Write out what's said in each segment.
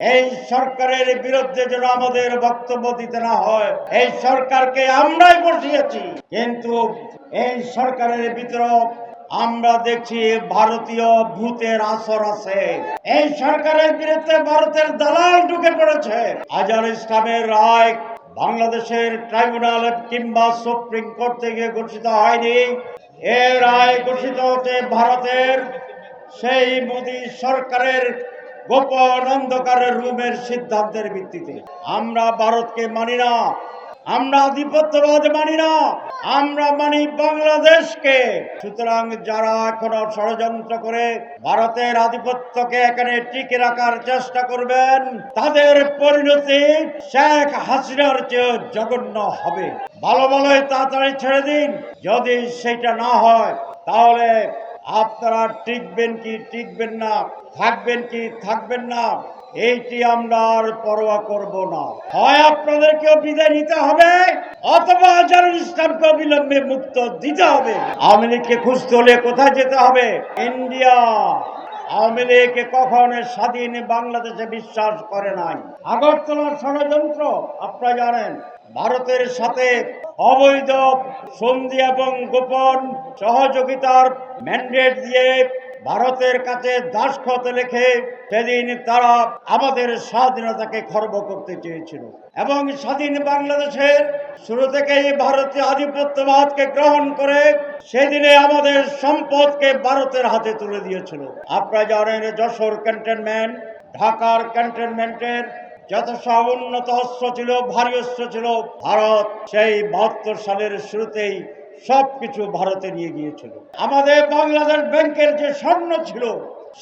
এই সরকারের বিরুদ্ধে যেন আমাদের বক্তব্য দিতে না হয়। এই সরকারকে আমরাই বসিয়েছি, কিন্তু এই সরকারের ভিতরে আমরা দেখছি ভারতীয় ভূতের আসর আছে। এই সরকারের বিরুদ্ধে ভারতের দালাল ঢুকে পড়েছে। আজহার ইসলামের রায় বাংলাদেশের ট্রাইব্যুনাল কিংবা সুপ্রিম কোর্ট থেকে ঘোষিত হয়নি। এর রায় ঘোষিত হচ্ছে ভারতের সেই মোদী সরকারের গোপন অন্ধকারের রুমের সিদ্ধান্তের ভিত্তিতে। আমরা ভারতকে মানি না, আমরা আধিপত্যবাদ মানি না, আমরা মানি বাংলাদেশকে। সুতরাং যারা এখনো ষড়যন্ত্র করে ভারতের আধিপত্যকে এখানে টিকে রাখার চেষ্টা করবেন, তাদের পরিণতি শেখ হাসিনার চেয়ে জঘন্য হবে। ভালো ভালোই তাড়াতাড়ি ছেড়ে দিন। যদি সেটা না হয় তাহলে আপনারা টিকবেন কি টিকবেন না, থাকবেন কি থাকবেন না, এইটি আমরা আর পরোয়া করব না। হয় আপনাদেরকেও বিদায় নিতে হবে, অথবা আজহারুল ইসলামকে অবিলম্বে মুক্ত দিতে হবে। আওয়ামী লীগকে খুঁজতে হলে কোথায় যেতে হবে? ইন্ডিয়া। আওয়ামী লীগ কখনো স্বাধীন বাংলাদেশে বিশ্বাস করে নাই। আগরতলার ষড়যন্ত্র আপনারা জানেন। ভারতের সাথে অবৈধ সন্ধি এবং গোপন সহযোগিতার ম্যান্ডেট দিয়ে ভারতের কাছে দাসখত লিখে সেদিন তারা আমাদের স্বাধীনতাকে খর্ব করতে চেয়েছিল, এবং স্বাধীন বাংলাদেশের শুরু থেকেই ভারতীয় আধিপত্যবাদকে গ্রহণ করে সেদিনে আমাদের সম্পদকে ভারতের হাতে তুলে দিয়েছিল। আপনারা জানেন যশোর ক্যান্টনমেন্ট, ঢাকার ক্যান্টনমেন্টের যত সব উন্নত অস্ত্র ছিল, ভারী অস্ত্র ছিল, ভারত সেই 72 সালের শুরুতেই সবকিছু ভারতে নিয়ে গিয়েছিল। আমাদের বাংলাদেশ ব্যাংকের যে স্বর্ণ ছিল,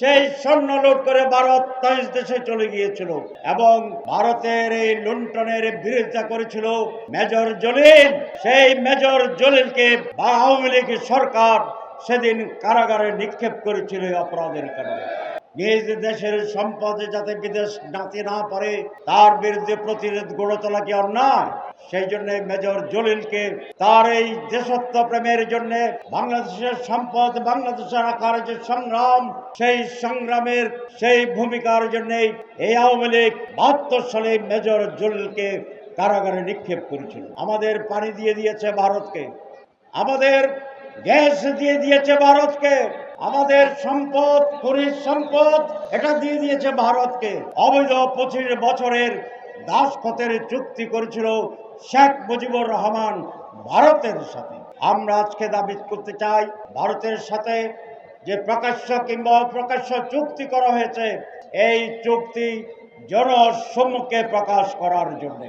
সেই স্বর্ণ লুট করে ভারত 23 দেশে চলে গিয়েছিল, এবং ভারতের এই লুণ্ঠনের বিরোধিতা করেছিল মেজর জলিল। সেই মেজর জলিলকে আওয়ামী লীগ সরকার সেদিন কারাগারে নিক্ষেপ করেছিল অপরাধের কারণে। নিজ দেশের সম্পদে যাতে বিদেশ নাতে না পারে তার বিরুদ্ধে প্রতিরোধ গড়ে তোলা কি অন্যায়? সেই জন্য মেজর জলিলকে তার এই দেশত্ব প্রেমের জন্য বাংলাদেশের সম্পদ বাংলাদেশে রাখার যে সংগ্রাম, সেই সংগ্রামের সেই ভূমিকার জন্য এই আওয়ামী লীগ 72 সালে মেজর জলিলকে কারাগারে নিক্ষেপ করেছিল। আমাদের পানি দিয়ে দিয়েছে ভারতকে, আমাদের গ্যাস দিয়ে দিয়েছে ভারতকে, আমাদের সম্পদ খনিজ সম্পদ এটা দিয়ে দিয়েছে ভারতকে। অবৈধ 25 বছরের দাসখতের চুক্তি করেছিল শেখ মুজিবুর রহমান ভারতের সাথে। আমরা আজকে দাবি করতে চাই, ভারতের সাথে যে প্রকাশ্য কিংবা অপ্রকাশ্য চুক্তি করা হয়েছে, এই চুক্তি জনসম্মুখে প্রকাশ করার জন্য।